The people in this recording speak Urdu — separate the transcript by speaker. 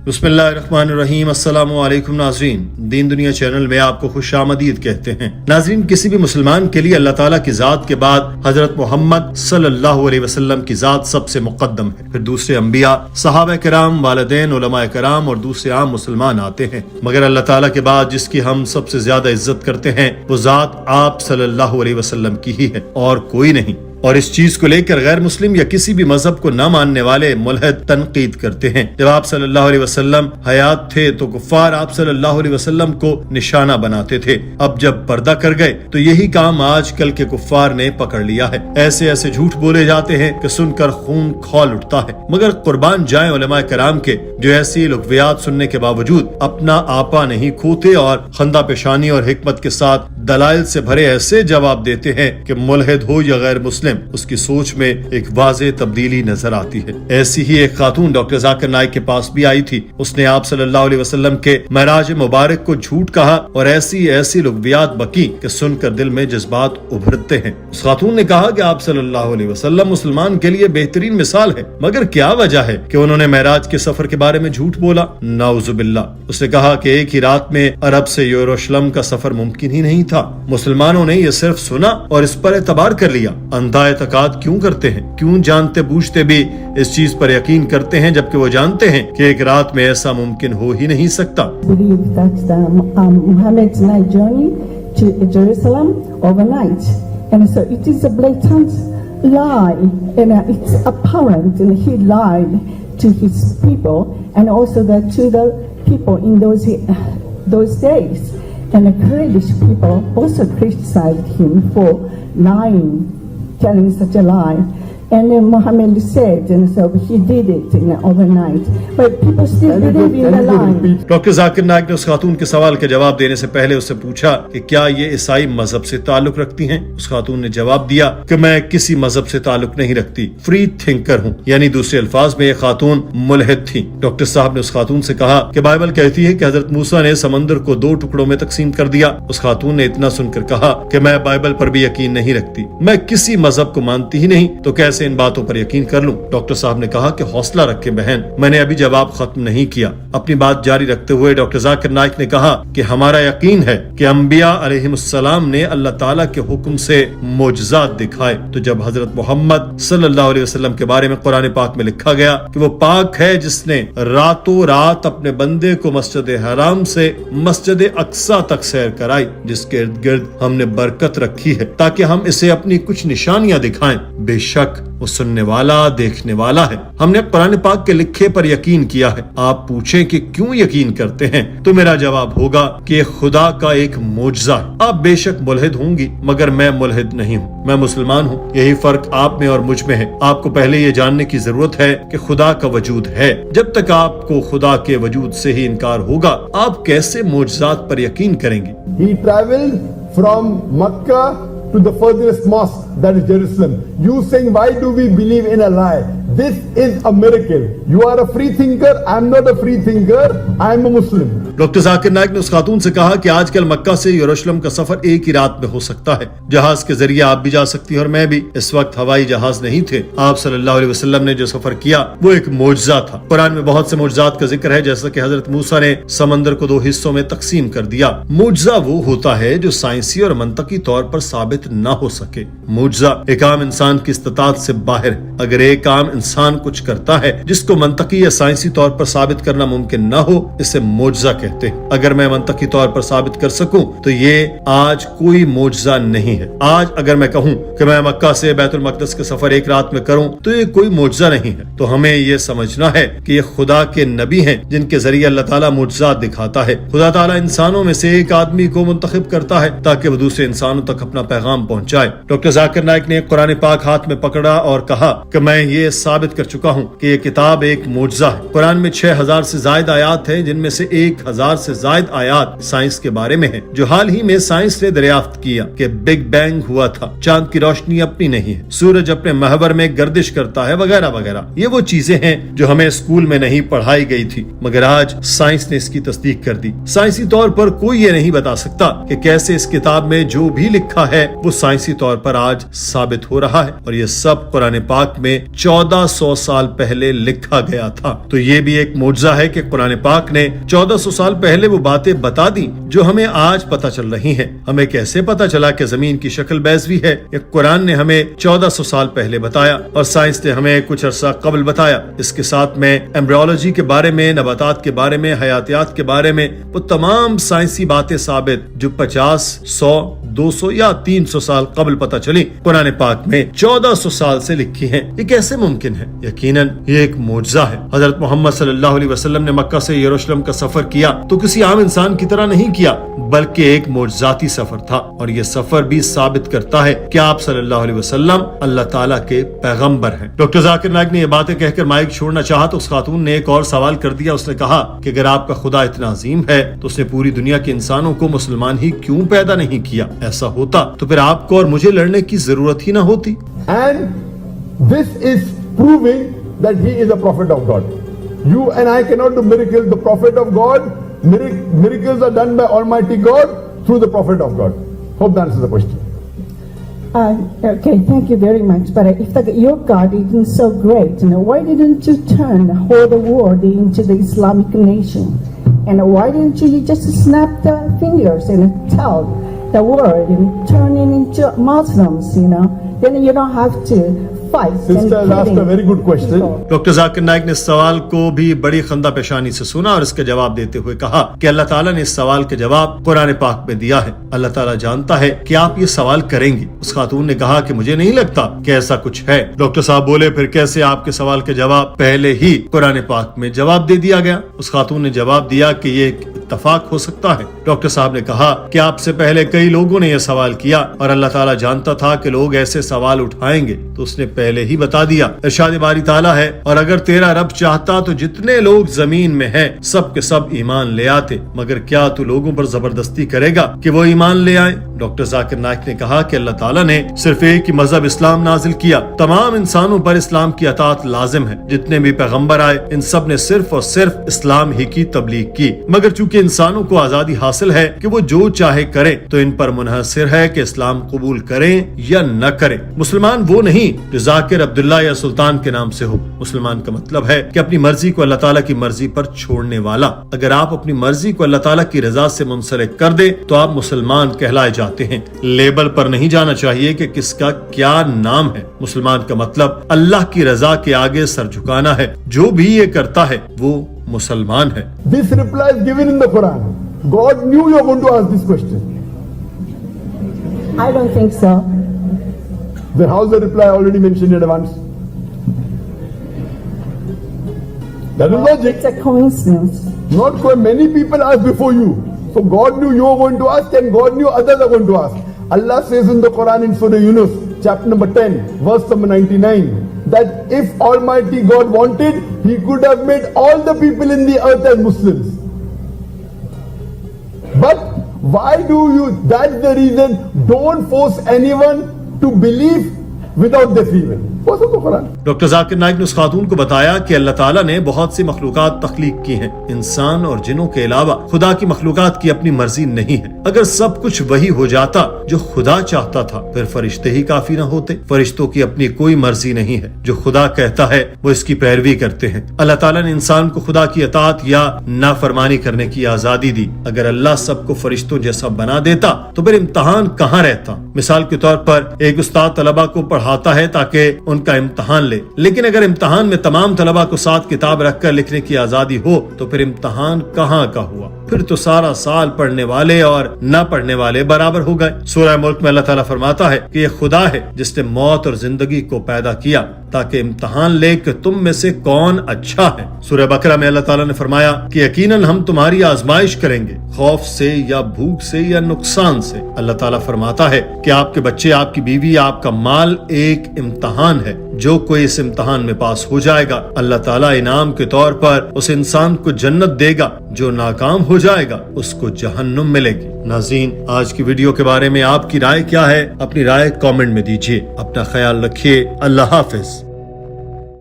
Speaker 1: بسم اللہ الرحمن الرحیم۔ السلام علیکم ناظرین، دین دنیا چینل میں آپ کو خوش آمدید کہتے ہیں۔ ناظرین، کسی بھی مسلمان کے لیے اللہ تعالیٰ کی ذات کے بعد حضرت محمد صلی اللہ علیہ وسلم کی ذات سب سے مقدم ہے، پھر دوسرے انبیاء، صحابہ کرام، والدین، علماء کرام اور دوسرے عام مسلمان آتے ہیں، مگر اللہ تعالیٰ کے بعد جس کی ہم سب سے زیادہ عزت کرتے ہیں وہ ذات آپ صلی اللہ علیہ وسلم کی ہی ہے اور کوئی نہیں۔ اور اس چیز کو لے کر غیر مسلم یا کسی بھی مذہب کو نہ ماننے والے ملحد تنقید کرتے ہیں۔ جب آپ صلی اللہ علیہ وسلم حیات تھے تو کفار آپ صلی اللہ علیہ وسلم کو نشانہ بناتے تھے، اب جب پردہ کر گئے تو یہی کام آج کل کے کفار نے پکڑ لیا ہے۔ ایسے ایسے جھوٹ بولے جاتے ہیں کہ سن کر خون کھول اٹھتا ہے، مگر قربان جائیں علماء کرام کے جو ایسی لغویات سننے کے باوجود اپنا آپا نہیں کھوتے اور خندہ پیشانی اور حکمت کے ساتھ دلائل سے بھرے ایسے جواب دیتے ہیں کہ ملحد ہو یا غیر مسلم اس کی سوچ میں ایک واضح تبدیلی نظر آتی ہے۔ ایسی ہی ایک خاتون ڈاکٹر ذاکر نائک کے پاس بھی آئی تھی، اس نے آپ صلی اللہ علیہ وسلم کے معراج مبارک کو جھوٹ کہا اور ایسی لغویات بکی کہ سن کر دل میں جذبات ابھرتے ہیں۔ اس خاتون نے کہا کہ آپ صلی اللہ علیہ وسلم مسلمان کے لیے بہترین مثال ہے، مگر کیا وجہ ہے کہ انہوں نے معراج کے سفر کے بارے میں جھوٹ بولا؟ نعوذباللہ۔ اس نے کہا کہ ایک ہی رات میں عرب سے یروشلم کا سفر ممکن ہی نہیں تھا، مسلمانوں نے یہ صرف سنا اور اس پر اعتبار کر لیا۔ اندھا اعتقاد کیوں کرتے ہیں؟ کیوں جانتے بوجھتے بھی اس چیز پر یقین کرتے ہیں جبکہ وہ جانتے ہیں کہ ایک رات میں ایسا ممکن ہو ہی نہیں سکتا۔
Speaker 2: Muhammad's night journey to Jerusalem overnight, and so it is a blatant lie, and it's apparent, and he lied to his people and also to the people in those days. And the Kurdish people also criticized him for lying, telling such a lie. And then Muhammad said, and so he did it overnight. But people still believe in the lie.
Speaker 1: Doctor Zakir Naik نے اس خاتون کے سوال کا جواب دینے سے پہلے اس سے پوچھا کہ کیا یہ عیسائی مذہب سے تعلق رکھتی ہیں؟ اس خاتون نے جواب دیا کہ میں کسی مذہب سے تعلق نہیں رکھتی، فری تھنکر ہوں، یعنی دوسرے الفاظ میں یہ خاتون ملحد تھی۔ ڈاکٹر صاحب نے اس خاتون سے کہا کہ بائبل کہتی ہے کہ حضرت موسیٰ نے سمندر کو 2 ٹکڑوں میں تقسیم کر دیا۔ اس خاتون نے اتنا سن کر کہا کہ میں بائبل پر بھی یقین نہیں رکھتی، میں کسی مذہب کو مانتی ہی نہیں، تو کیسے ان باتوں پر یقین کر لوں؟ ڈاکٹر صاحب نے کہا کہ حوصلہ رکھیں بہن، میں نے ابھی جواب ختم نہیں کیا۔ اپنی بات جاری رکھتے ہوئے ڈاکٹر ذاکر نائک نے کہا کہ ہمارا یقین ہے کہ انبیاء علیہ السلام نے اللہ تعالیٰ کے حکم سے معجزات دکھائے، تو جب حضرت محمد صلی اللہ علیہ وسلم کے بارے میں قرآن پاک میں لکھا گیا کہ وہ پاک ہے جس نے راتوں رات اپنے بندے کو مسجد حرام سے مسجد اقصی تک سیر کرائی، جس کے ارد گرد ہم نے برکت رکھی ہے تاکہ ہم اسے اپنی کچھ نشانیاں دکھائیں، بے شک وہ سننے والا دیکھنے والا ہے۔ ہم نے قرآن پاک کے لکھے پر یقین کیا ہے۔ آپ پوچھیں کہ کیوں یقین کرتے ہیں تو میرا جواب ہوگا کہ خدا کا ایک معجزہ ہے۔ آپ بے شک ملحد ہوں گی مگر میں ملحد نہیں ہوں، میں مسلمان ہوں۔ یہی فرق آپ میں اور مجھ میں ہے۔ آپ کو پہلے یہ جاننے کی ضرورت ہے کہ خدا کا وجود ہے۔ جب تک آپ کو خدا کے وجود سے ہی انکار ہوگا آپ کیسے معجزات پر یقین کریں گے؟
Speaker 3: He traveled from Makkah to the furthest mosque, that is Jerusalem. You saying, why do we believe in a lie? This is a miracle. You are a free thinker. I am not a free thinker. I am a Muslim.
Speaker 1: Doctor Zakir Naik نے اس خاتون سے کہا کہ آج کل مکہ سے یروشلم کا سفر ایک ہی رات میں ہو سکتا ہے، جہاز کے ذریعے آپ بھی جا سکتی ہیں اور میں بھی۔ اس وقت ہوائی جہاز نہیں تھے، آپ صلی اللہ علیہ وسلم نے جو سفر کیا وہ ایک معجزہ تھا۔ قرآن میں بہت سے معجزات کا ذکر ہے، جیسا کہ حضرت موسیٰ نے سمندر کو 2 حصوں میں تقسیم کر دیا۔ معجزہ وہ ہوتا ہے جو سائنسی اور منطقی طور پر ثابت نہ ہو سکے۔ معجزہ ایک عام انسان کی استطاعت سے باہر ہے۔ اگر ایک عام انسان کچھ کرتا ہے جس کو منطقی یا سائنسی طور پر ثابت کرنا ممکن نہ ہو، اسے معجزہ کہتے ہیں۔ اگر میں منطقی طور پر ثابت کر سکوں تو یہ آج کوئی معجزہ نہیں ہے۔ آج اگر میں کہوں کہ میں مکہ سے بیت المقدس کا سفر ایک رات میں کروں تو یہ کوئی معجزہ نہیں ہے۔ تو ہمیں یہ سمجھنا ہے کہ یہ خدا کے نبی ہیں جن کے ذریعے اللہ تعالیٰ معجزات دکھاتا ہے۔ خدا تعالیٰ انسانوں میں سے ایک آدمی کو منتخب کرتا ہے تاکہ وہ دوسرے انسانوں تک اپنا پیغام پہنچائے۔ ڈاکٹر ذاکر نائک نے قرآن پاک ہاتھ میں پکڑا اور کہا کہ میں یہ ثابت کر چکا ہوں کہ یہ کتاب ایک معجزہ ہے۔ قرآن میں 6000 سے زائد آیات ہیں، جن میں سے 1000 سے زائد آیات سائنس کے بارے میں ہیں، جو حال ہی میں سائنس نے دریافت کیا کہ بگ بینگ ہوا تھا، چاند کی روشنی اپنی نہیں ہے، سورج اپنے محور میں گردش کرتا ہے، وغیرہ وغیرہ۔ یہ وہ چیزیں ہیں جو ہمیں اسکول میں نہیں پڑھائی گئی تھی، مگر آج سائنس نے اس کی تصدیق کر دی۔ سائنسی طور پر کوئی یہ نہیں بتا سکتا کہ کیسے اس کتاب میں جو بھی لکھا ہے وہ سائنسی طور پر آج ثابت ہو رہا ہے، اور یہ سب قرآن پاک میں 1400 سال پہلے لکھا گیا تھا۔ تو یہ بھی ایک معجزہ ہے کہ قرآن پاک نے 1400 سال پہلے وہ باتیں بتا دی جو ہمیں آج پتہ چل رہی ہیں۔ ہمیں کیسے پتہ چلا کہ زمین کی شکل بیضوی ہے؟ یہ قرآن نے ہمیں 1400 سال پہلے بتایا، اور سائنس نے ہمیں کچھ عرصہ قبل بتایا۔ اس کے ساتھ میں ایمبریولوجی کے بارے میں، نباتات کے بارے میں، حیاتیات کے بارے میں وہ تمام سائنسی باتیں ثابت جو 50، 100، 200 یا 300 سال قبل پتہ چلی، قرآن پاک میں 1400 سال سے لکھی ہیں۔ یہ کیسے ممکن ہے؟ یقیناً یہ ایک معجزہ ہے۔ حضرت محمد صلی اللہ علیہ وسلم نے مکہ سے یروشلم کا سفر کیا تو کسی عام انسان کی طرح نہیں کیا، بلکہ ایک معجزاتی سفر تھا، اور یہ سفر بھی ثابت کرتا ہے کہ آپ صلی اللہ علیہ وسلم اللہ تعالیٰ کے پیغمبر ہیں۔ ڈاکٹر ذاکر نائک نے یہ باتیں کہہ کر مائک چھوڑنا چاہا تو اس خاتون نے ایک اور سوال کر دیا۔ اس نے کہا کہ اگر آپ کا خدا اتنا عظیم ہے تو اس نے پوری دنیا کے انسانوں کو مسلمان ہی کیوں پیدا نہیں کیا؟ ایسا ہوتا تو پھر آپ کو اور مجھے لڑنے کی ضرورت ہی نہ ہوتی۔
Speaker 3: And this is proving that he is a prophet of God. You and I cannot do miracles. The prophet of God, miracles are done by Almighty God through the prophet of God. Hope that answers the question.
Speaker 2: Okay, thank you very much. But if your God isn't so great, why didn't you turn the whole world into the Islamic nation? And why didn't you just snap the fingers and tell the world and turn it into Muslims, Then you don't have to fight.
Speaker 3: Sister has asked a very good question.
Speaker 1: Doctor Zakir Naik نے اس سوال کو بھی بڑی خندہ پیشانی سے سنا اور اس کا جواب دیتے ہوئے کہا کہ اللہ تعالیٰ نے اس سوال کا جواب قرآن پاک میں دیا ہے۔ اللہ تعالیٰ جانتا ہے کہ آپ یہ سوال کریں گی۔ اس خاتون نے کہا کہ مجھے نہیں لگتا کہ ایسا کچھ ہے۔ ڈاکٹر صاحب بولے پھر کیسے آپ کے سوال کا جواب پہلے ہی قرآن پاک میں جواب دے دیا گیا؟ اس خاتون نے جواب دیا کہ یہ ایک اتفاق ہو سکتا ہے۔ ڈاکٹر صاحب نے کہا کہ آپ سے پہلے کئی لوگوں نے یہ سوال کیا اور اللہ تعالیٰ جانتا تھا کہ لوگ ایسے سوال اٹھائیں گے تو اس نے پہلے ہی بتا دیا۔ ارشاد باری تعالیٰ ہے، اور اگر تیرا رب چاہتا تو جتنے لوگ زمین میں ہیں سب کے سب ایمان لے آتے، مگر کیا تو لوگوں پر زبردستی کرے گا کہ وہ ایمان لے آئیں؟ ڈاکٹر ذاکر نائک نے کہا کہ اللہ تعالیٰ نے صرف ایک ہی مذہب اسلام نازل کیا، تمام انسانوں پر اسلام کی اطاعت لازم ہے۔ جتنے بھی پیغمبر آئے ان سب نے صرف اور صرف اسلام ہی کی تبلیغ کی، مگر چونکہ انسانوں کو آزادی حاصل ہے کہ وہ جو چاہے کریں تو ان پر منحصر ہے کہ اسلام قبول کریں یا نہ کریں۔ مسلمان وہ نہیں جو ذاکر، عبداللہ یا سلطان کے نام سے ہو۔ مسلمان کا مطلب ہے کہ اپنی مرضی کو اللہ تعالیٰ کی مرضی پر چھوڑنے والا۔ اگر آپ اپنی مرضی کو اللہ تعالیٰ کی رضا سے منسلک کر دیں تو آپ مسلمان کہلائے جاتے ہیں۔ لیبل پر نہیں جانا چاہیے کہ کس کا کیا نام ہے۔ مسلمان کا مطلب اللہ کی رضا کے آگے سر جھکانا ہے۔ جو بھی یہ کرتا ہے وہ مسلمان ہے۔
Speaker 3: This reply is given in the Quran. God knew you were going to ask this question.
Speaker 2: I don't think so.
Speaker 3: Then how's the reply already mentioned in advance? That is logic.
Speaker 2: It's a coincidence.
Speaker 3: Not many people asked before you. So God knew you were going to ask and God knew others are going to ask. Allah says in the Quran in Surah Yunus, chapter number 10, verse number 99, that if Almighty God wanted, He could have made all the people in the earth as Muslims. But why do you, that's the reason, don't force anyone to believe without their free will.
Speaker 1: Doctor Zakir Naik نے اس خاتون کو بتایا کہ اللہ تعالیٰ نے بہت سی مخلوقات تخلیق کی ہیں، انسان اور جنوں کے علاوہ خدا کی مخلوقات کی اپنی مرضی نہیں ہے۔ اگر سب کچھ وہی ہو جاتا جو خدا چاہتا تھا پھر فرشتے ہی کافی نہ ہوتے۔ فرشتوں کی اپنی کوئی مرضی نہیں ہے، جو خدا کہتا ہے وہ اس کی پیروی کرتے ہیں۔ اللہ تعالیٰ نے انسان کو خدا کی اطاعت یا نافرمانی کرنے کی آزادی دی۔ اگر اللہ سب کو فرشتوں جیسا بنا دیتا تو پھر امتحان کہاں رہتا؟ مثال کے طور پر ایک استاد طلبہ کو پڑھاتا ہے تاکہ ان کا امتحان لے، لیکن اگر امتحان میں تمام طلبہ کو ساتھ کتاب رکھ کر لکھنے کی آزادی ہو تو پھر امتحان کہاں کا ہوا؟ پھر تو سارا سال پڑھنے والے اور نہ پڑھنے والے برابر ہو گئے۔ سورہ ملک میں اللہ تعالیٰ فرماتا ہے کہ یہ خدا ہے جس نے موت اور زندگی کو پیدا کیا، تاکہ امتحان لے کہ تم میں سے کون اچھا ہے۔ سورہ بقرہ میں اللہ تعالیٰ نے فرمایا کہ یقیناً ہم تمہاری آزمائش کریں گے، خوف سے یا بھوک سے یا نقصان سے۔ اللہ تعالیٰ فرماتا ہے کہ آپ کے بچے، آپ کی بیوی، آپ کا مال ایک امتحان ہے۔ جو کوئی اس امتحان میں پاس ہو جائے گا، اللہ تعالیٰ انعام کے طور پر اس انسان کو جنت دے گا، جو ناکام ہو جائے گا اس کو جہنم ملے گی۔ ناظرین، آج کی ویڈیو کے بارے میں آپ کی رائے کیا ہے؟ اپنی رائے کامنٹ میں دیجیے۔ اپنا خیال رکھیے۔ اللہ حافظ۔